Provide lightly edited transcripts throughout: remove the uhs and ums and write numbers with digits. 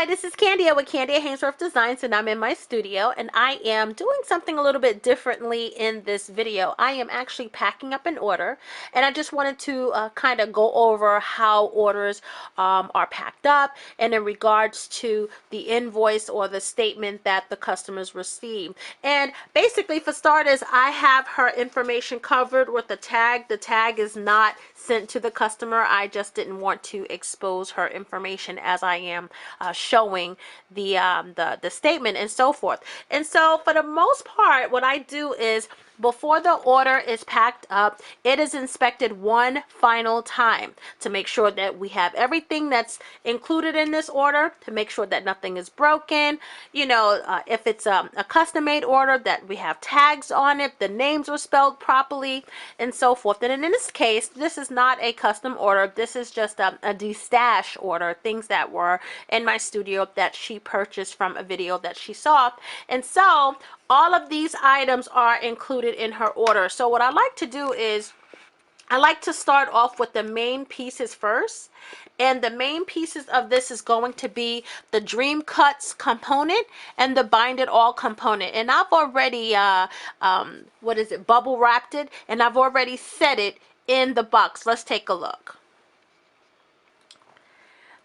this is Kandia with Kandia Haynesworth Designs, and I'm in my studio, and I am doing something a little bit differently in this video. I am actually packing up an order, and I just wanted to kind of go over how orders are packed up, and in regards to the invoice or the statement that the customers receive. And basically, for starters, I have her information covered with the tag. The tag is not sent to the customer. I just didn't want to expose her information as I am showing the statement and so forth. And so for the most part, what I do is before the order is packed up, it is inspected one final time to make sure that we have everything that's included in this order, to make sure that nothing is broken. You know, if it's a custom-made order, that we have tags on it, the names are spelled properly, and so forth. And in this case, this is not a custom order. This is just a destash order, things that were in my studio that she purchased from a video that she saw. And so all of these items are included in her order. So what I like to do is I like to start off with the main pieces first. And the main pieces of this is going to be the Dreamkuts component and the Bind It All component. And I've already, bubble wrapped it, and I've already set it in the box. Let's take a look.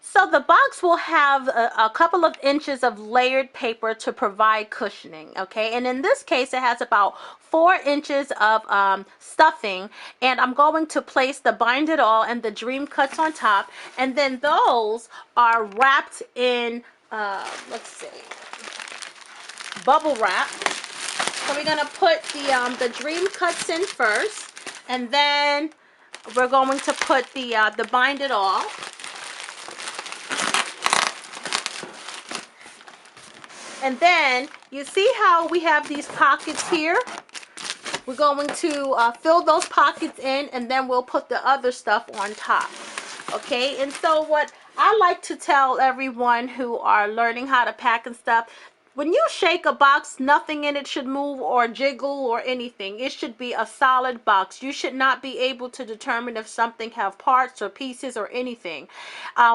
So the box will have a couple of inches of layered paper to provide cushioning, okay? And in this case, it has about 4 inches of stuffing, and I'm going to place the Bind It All and the Dreamkuts on top, and then those are wrapped in, bubble wrap. So we're gonna put the Dreamkuts in first, and then we're going to put the Bind It All. And then you see how we have these pockets here? We're going to fill those pockets in, and then we'll put the other stuff on top. Okay, and so what I like to tell everyone who are learning how to pack and stuff, when you shake a box, nothing in it should move or jiggle or anything. It should be a solid box. You should not be able to determine if something have parts or pieces or anything.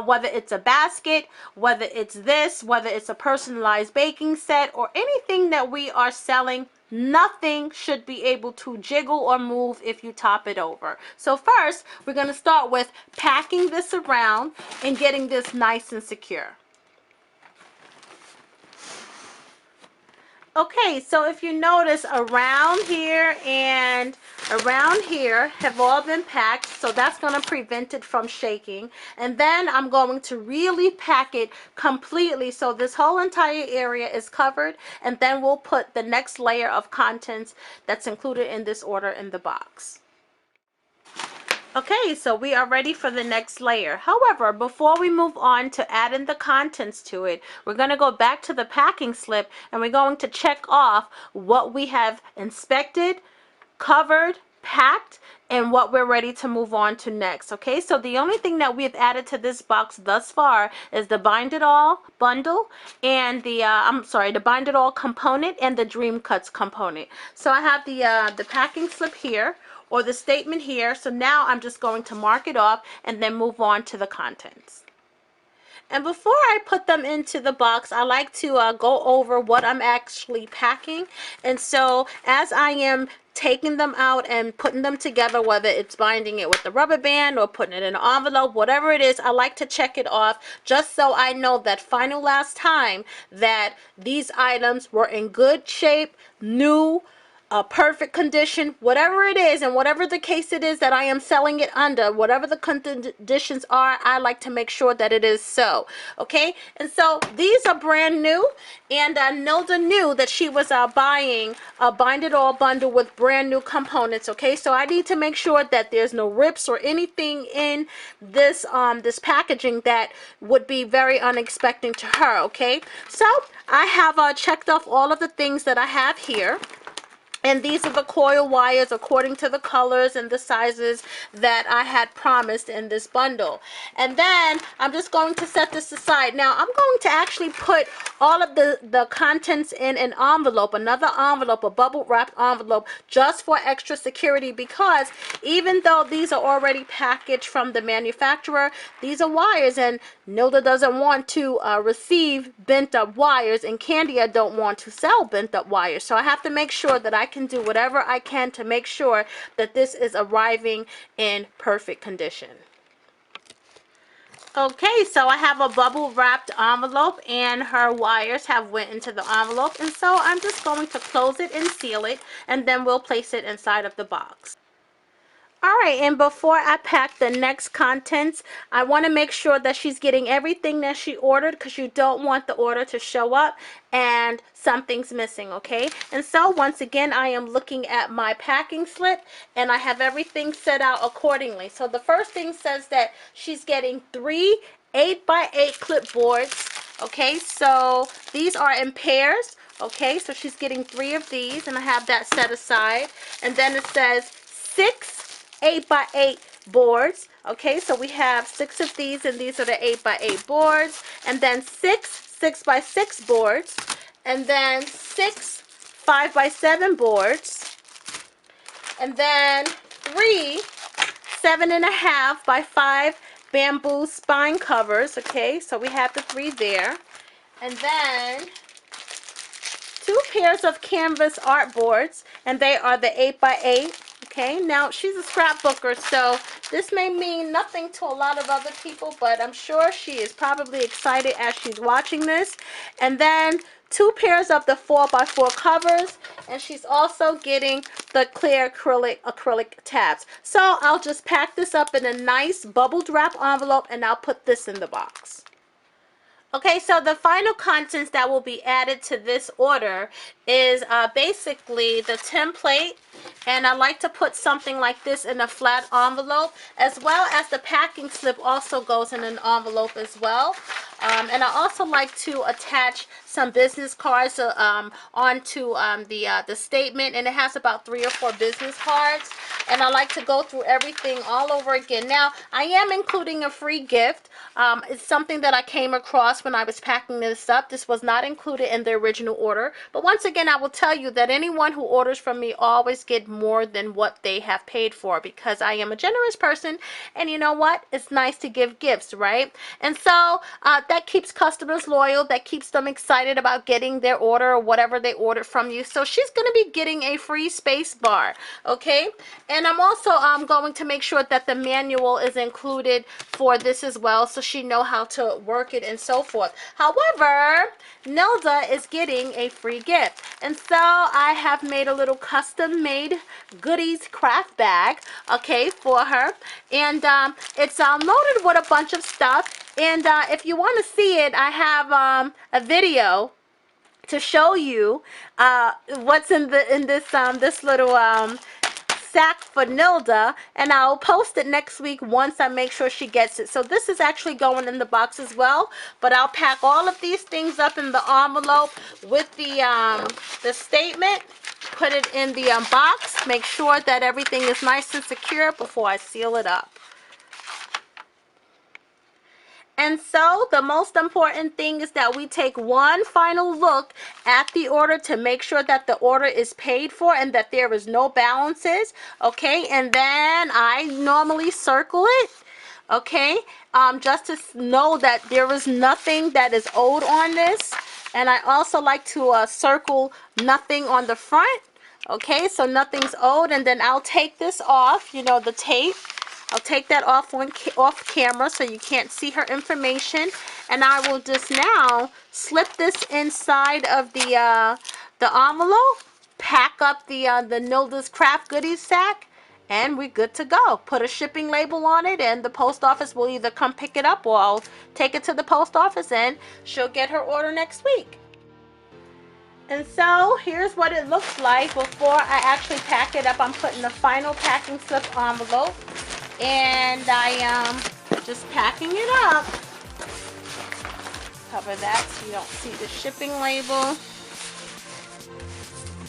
Whether it's a basket, whether it's this, whether it's a personalized baking set, or anything that we are selling, nothing should be able to jiggle or move if you top it over. So first, we're going to start with packing this around and getting this nice and secure. Okay, so if you notice, around here and around here have all been packed, so that's going to prevent it from shaking. And then I'm going to really pack it completely so this whole entire area is covered, and then we'll put the next layer of contents that's included in this order in the box. Okay, so we are ready for the next layer. However, before we move on to add in the contents to it, we're going to go back to the packing slip, and we're going to check off what we have inspected, covered, packed, and what we're ready to move on to next. Okay, so the only thing that we have added to this box thus far is the Bind It All bundle and the Bind It All component and the Dreamkuts component. So I have the packing slip here, or the statement here. So now I'm just going to mark it off and then move on to the contents. And before I put them into the box, I like to go over what I'm actually packing. And so as I am taking them out and putting them together, whether it's binding it with a rubber band or putting it in an envelope, whatever it is, I like to check it off just so I know that final last time that these items were in good shape, new, perfect condition, whatever it is, and whatever the case it is that I am selling it under, whatever the conditions are, I like to make sure that it is so. Okay, and so these are brand new, and Nilda knew that she was buying a Bind It All bundle with brand new components. Okay, so I need to make sure that there's no rips or anything in this this packaging that would be very unexpected to her. Okay, so I have checked off all of the things that I have here. And these are the coil wires according to the colors and the sizes that I had promised in this bundle. And then I'm just going to set this aside. Now I'm going to actually put all of the contents in an envelope, another envelope, a bubble wrapped envelope, just for extra security, because even though these are already packaged from the manufacturer, these are wires, and Nilda doesn't want to receive bent up wires, and Kandia don't want to sell bent up wires. So I have to make sure that I can do whatever I can to make sure that this is arriving in perfect condition. Okay, so I have a bubble wrapped envelope, and her wires have went into the envelope, and so I'm just going to close it and seal it, and then we'll place it inside of the box. Alright, and before I pack the next contents, I want to make sure that she's getting everything that she ordered, because you don't want the order to show up and something's missing, okay? And so once again, I am looking at my packing slip, and I have everything set out accordingly. So the first thing says that she's getting 3 8x8 clipboards, okay? So these are in pairs, okay? So she's getting 3 of these, and I have that set aside. And then it says 6 8x8 boards, okay? So we have 6 of these, and these are the 8x8 boards, and then 6 6x6 boards, and then 6 5x7 boards, and then 3 7.5 by 5 bamboo spine covers, okay? So we have the 3 there, and then 2 pairs of canvas art boards, and they are the 8x8. Okay, now she's a scrapbooker, so this may mean nothing to a lot of other people, but I'm sure she is probably excited as she's watching this. And then 2 pairs of the 4x4 covers, and she's also getting the clear acrylic tabs. So I'll just pack this up in a nice bubbled wrap envelope, and I'll put this in the box. Okay, so the final contents that will be added to this order is basically the template, and I like to put something like this in a flat envelope, as well as the packing slip also goes in an envelope as well. And I also like to attach some business cards onto the statement, and it has about 3 or 4 business cards, and I like to go through everything all over again. Now, I am including a free gift. It's something that I came across when I was packing this up. This was not included in the original order, but once again, I will tell you that anyone who orders from me always get more than what they have paid for, because I am a generous person, and you know what? It's nice to give gifts, right? And so that keeps customers loyal, that keeps them excited about getting their order or whatever they ordered from you. So she's going to be getting a free space bar, okay? And I'm also going to make sure that the manual is included for this as well, so she know how to work it and so forth. However, Nilda is getting a free gift, and so I have made a little custom made goodies craft bag, okay, for her, and it's loaded with a bunch of stuff. And if you want to see it, I have a video to show you what's in this little sack for Nilda, and I'll post it next week once I make sure she gets it. So this is actually going in the box as well, but I'll pack all of these things up in the envelope with the statement, put it in the box, make sure that everything is nice and secure before I seal it up. And so the most important thing is that we take one final look at the order to make sure that the order is paid for and that there is no balances, okay? And then I normally circle it, okay, just to know that there is nothing that is owed on this. And I also like to circle nothing on the front, okay, so nothing's owed. And then I'll take this off, you know, the tape. I'll take that off camera so you can't see her information, and I will just now slip this inside of the envelope, pack up the Nilda's Craft Goodies sack, and we're good to go. Put a shipping label on it, and the post office will either come pick it up, or I'll take it to the post office and she'll get her order next week. And so here's what it looks like before I actually pack it up. I'm putting the final packing slip envelope, and I am just packing it up. Cover that so you don't see the shipping label.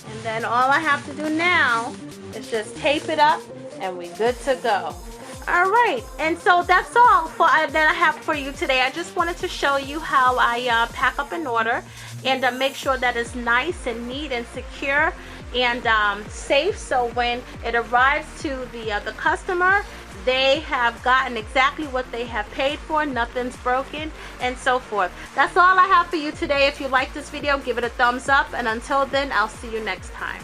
And then all I have to do now is just tape it up and we're good to go. All right, and so that's all that I have for you today. I just wanted to show you how I pack up an order and make sure that it's nice and neat and secure and safe, so when it arrives to the customer, they have gotten exactly what they have paid for, nothing's broken, and so forth. That's all I have for you today. If you like this video, give it a thumbs up, and until then, I'll see you next time.